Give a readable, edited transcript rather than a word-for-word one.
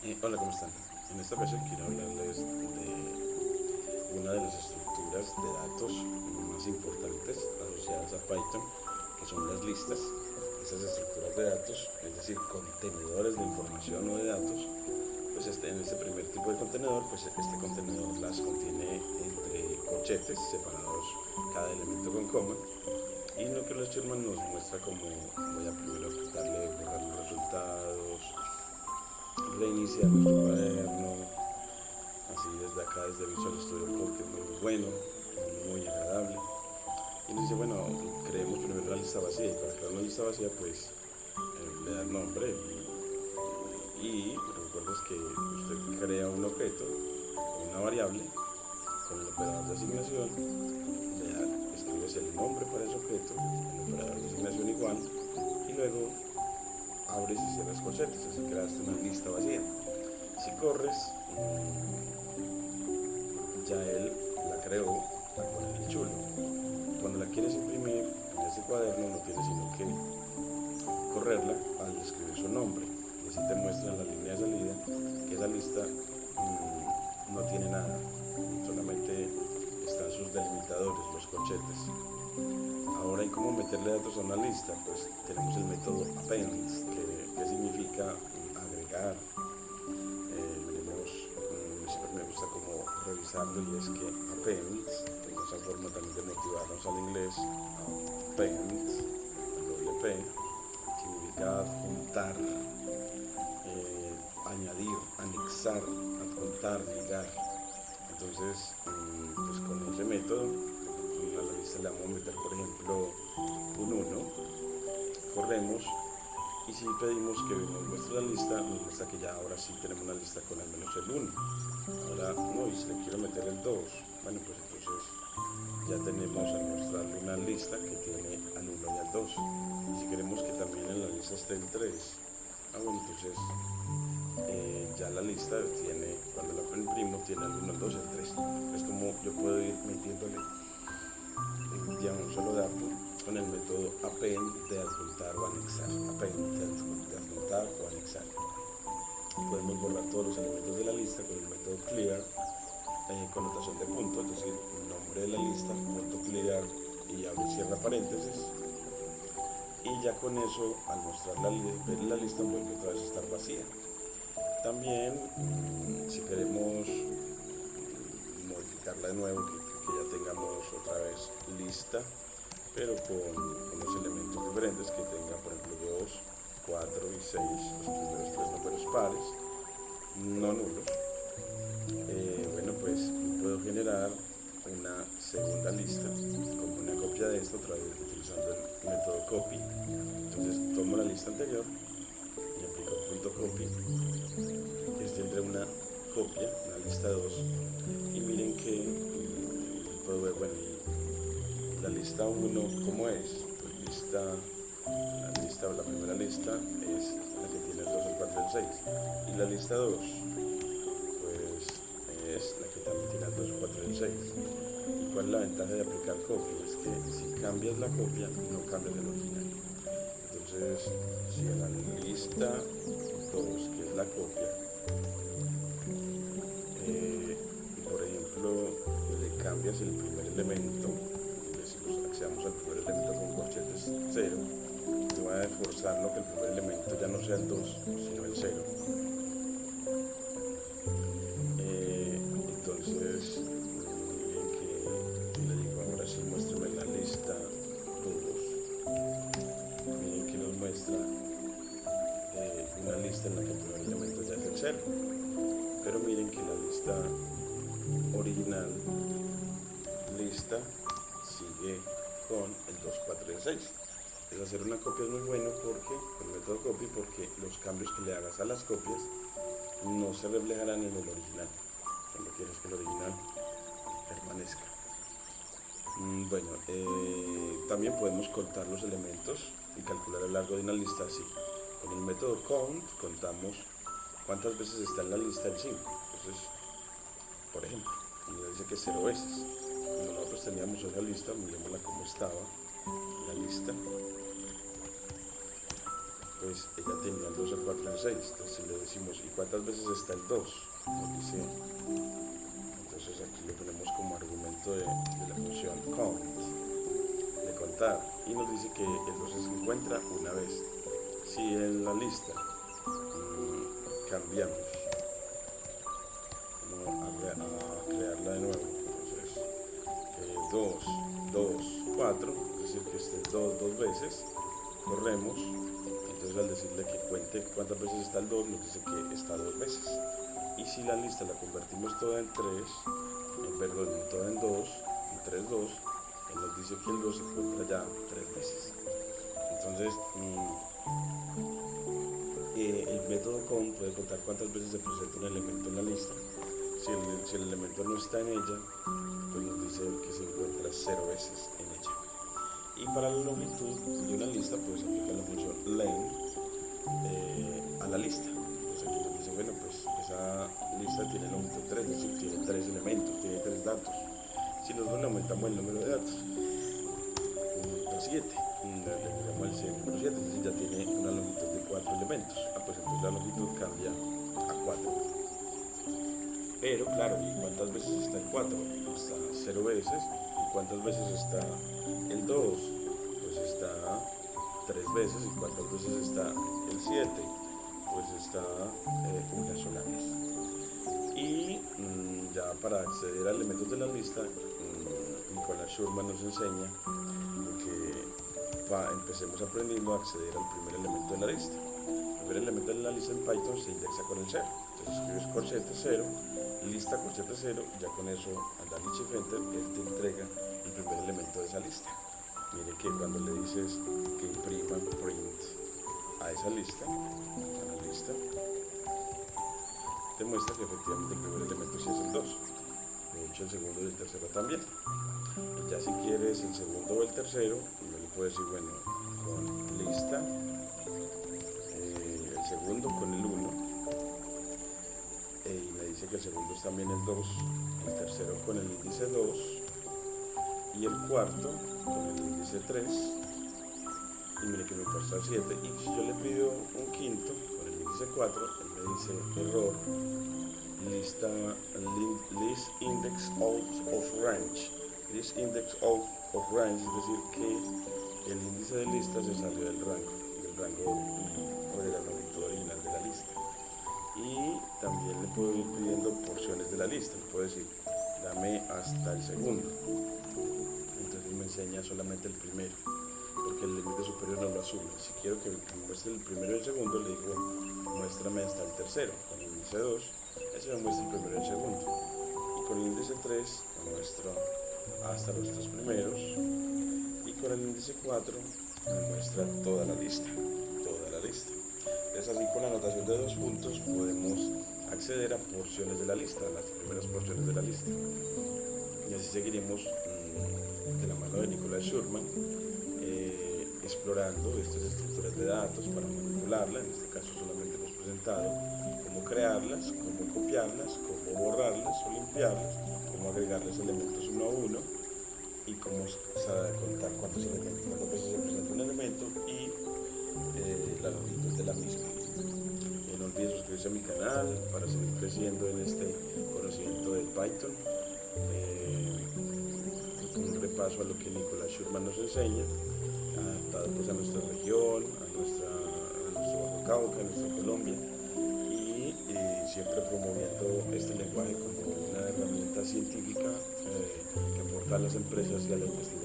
Hola, ¿cómo están? En esta ocasión quiero hablarles de una de las estructuras de datos más importantes asociadas a Python, que son las listas. Esas estructuras de datos, es decir, contenedores de información o de datos, pues en este primer tipo de contenedor, pues este contenedor las contiene entre corchetes separados cada elemento con coma. Y lo que los Sherman nos muestra como voy a primero darle borrar los resultados, reiniciar nuestro cuaderno, así desde acá, desde Visual Studio Code, que es muy bueno, muy agradable. Y nos dice, bueno, creemos primero la lista vacía, y para crear una lista vacía, pues le da el nombre y recuerdas que usted crea un objeto o una variable con el operador de asignación, le da, escribes el nombre para ese objeto, el operador de asignación igual, y luego abres y cierras corchetes, así creaste una lista vacía. Si corres, ya él la creó al poner el chulo. Cuando la quieres imprimir en ese cuaderno no tienes sino que correrla al escribir su nombre. Y así te muestra en la línea de salida que esa lista no tiene nada, solamente están sus delimitadores, los corchetes. Ahora, ¿y cómo meterle datos a una lista? Pues tenemos el método append, que significa agregar. Siempre me gusta como revisarlo, y es que append, en esa forma también de motivarnos al inglés, append, doble P, significa adjuntar, añadir, anexar, adjuntar, ligar. Entonces, pues con ese método, a la lista le vamos a meter, por ejemplo, un uno, corremos, y si pedimos que nos muestre la lista, nos muestra que ya ahora sí tenemos una lista con al menos el uno. Ahora no, y si le quiero meter el 2, bueno, pues entonces ya tenemos al mostrarle una lista que tiene al uno y al 2. Y si queremos que también en la lista esté el 3, bueno, entonces ya la lista tiene, cuando la imprimo, tiene el uno, el 2 y el 3. Es como yo puedo ir metiéndole ya un solo dato con el método append de adjuntar o anexar. Append de adjuntar o anexar. Podemos borrar todos los elementos de la lista con el método clear, connotación de punto, es decir, nombre de la lista, punto clear, y abre y cierra paréntesis. Y ya con eso, al mostrar la lista, vuelve otra vez a estar vacía. También, si queremos modificarla de nuevo, que ya tengamos otra vez lista, pero con los elementos diferentes, que tenga por ejemplo 2, 4 y 6, los primeros tres números pares, no nulos. Bueno, pues puedo generar una segunda lista como una copia de esta, otra vez utilizando el método copy. Entonces tomo la lista anterior y aplico punto copy, es tendré una copia, una lista 2, y miren que puedo ver, bueno, y la lista 1, ¿cómo es? Pues la primera lista es la que tiene el 2, el 4 y el 6, y la lista 2 pues es la que también tiene el 2, el 4 y el 6. ¿Y cuál es la ventaja de aplicar copy? Es que si cambias la copia, no cambias el original. Entonces, si a la lista 2, que es la copia, por ejemplo, le cambias el primer elemento, decimos accedamos al primer elemento con corchetes 0, te va a forzar lo que el primer elemento ya no sea el 2, sino el 0. Entonces, miren que le digo ahora sí, muéstrame la lista 2. Miren que nos muestra una lista en la que el primer elemento ya es el 0. Pero miren que la lista original, lista, sigue con el 2, 4 y el 6. Es hacer una copia es muy bueno porque, el método copy, porque los cambios que le hagas a las copias no se reflejarán en el original. Cuando quieres que el original permanezca. Bueno, también podemos contar los elementos y calcular el largo de una lista así. Con el método count contamos cuántas veces está en la lista el 5. Entonces, por ejemplo, nos dice que 0 veces. Como nosotros teníamos esa lista, miremosla cómo estaba la lista, pues ella tenía el 2, el 4 y el 6. Entonces si le decimos, ¿y cuántas veces está el 2. Nos dice, entonces aquí lo ponemos como argumento de la función count, de contar, y nos dice que el 2 se encuentra una vez. Si en la lista cambiamos a crearla de nuevo, entonces 2, 2, 4, es decir que esté 2 dos veces, corremos, entonces al decirle que cuente cuántas veces está el 2, nos dice que está 2 veces. Y si la lista la convertimos toda en 3, perdón, toda en 2, en 3, 2, él nos dice que el 2 se encuentra ya 3 veces. Entonces, el método count puede contar cuántas veces se presenta un elemento en la lista. Si el elemento no está en ella, pues nos dice que se encuentra 0 veces en ella. Y para la longitud de una lista, pues aplica la función len a la lista. Entonces aquí nos dice, bueno, pues esa lista tiene longitud 3, es decir, tiene 3 elementos, tiene 3 datos. Si nosotros le aumentamos el número de datos, a 7, le agregamos el número 7, es decir, ya tiene una longitud de 4 elementos. Pues entonces la longitud cambia a 4. Pero claro, ¿y cuántas veces está el 4? Está 0 veces. ¿Y cuántas veces está el 2? Pues está 3 veces. ¿Y cuántas veces está el 7? Pues está una sola vez. Y ya para acceder a elementos de la lista, Nicolás Schurman nos enseña que empecemos aprendiendo a acceder al primer elemento de la lista. El primer elemento de la lista en Python se indexa con el 0. Entonces escribes corchete 0, lista corchete 0, y ya con eso al darle shift enter, él te entrega el primer elemento de esa lista. Mire que cuando le dices que imprima print a esa lista, a la lista, te muestra que efectivamente el primer elemento sí es el 2. De hecho, el segundo y el tercero también. Y ya si quieres el segundo o el tercero, le puedes decir, bueno, con lista, el segundo con el 1, y me dice que el segundo es también el 2, el tercero con el índice 2, y el cuarto con el índice 3, y mire que me muestra 7. Y si yo le pido un quinto con el índice 4, él me dice error, list index out of range. List index out of range, es decir que el índice de lista se salió del rango o de la longitud original de la lista. Y también le puedo ir pidiendo porciones de la lista. Le puedo decir, dame hasta el segundo. Entonces me enseña solamente el primero, porque el límite superior no lo asume. Si quiero que me muestre el primero y el segundo, le digo, muéstrame hasta el tercero. Con el índice 2, ese me muestra el primero y el segundo. Y con el índice 3, me muestra hasta los 3 primeros. Y con el índice 4, me muestra toda la lista. Toda la lista. Entonces, así con la anotación de 2 puntos, podemos acceder a porciones de la lista, a las primeras porciones de la lista. Y así seguiremos de la mano de Nicolás Schurman, explorando estas estructuras de datos para manipularlas. En este caso solamente hemos presentado cómo crearlas, cómo copiarlas, cómo borrarlas o limpiarlas, cómo agregarles elementos uno a uno y cómo contar cuántas veces se presenta un elemento y la longitud de la misma. No olvides suscribirse a mi canal para seguir creciendo en este conocimiento del Python, con un repaso a lo que Nicolás Schurman nos enseña, adaptado pues a nuestra región, a nuestro Bajo Cauca, a nuestra Colombia, y siempre promoviendo este lenguaje como una herramienta científica que aporta a las empresas y a la investigación.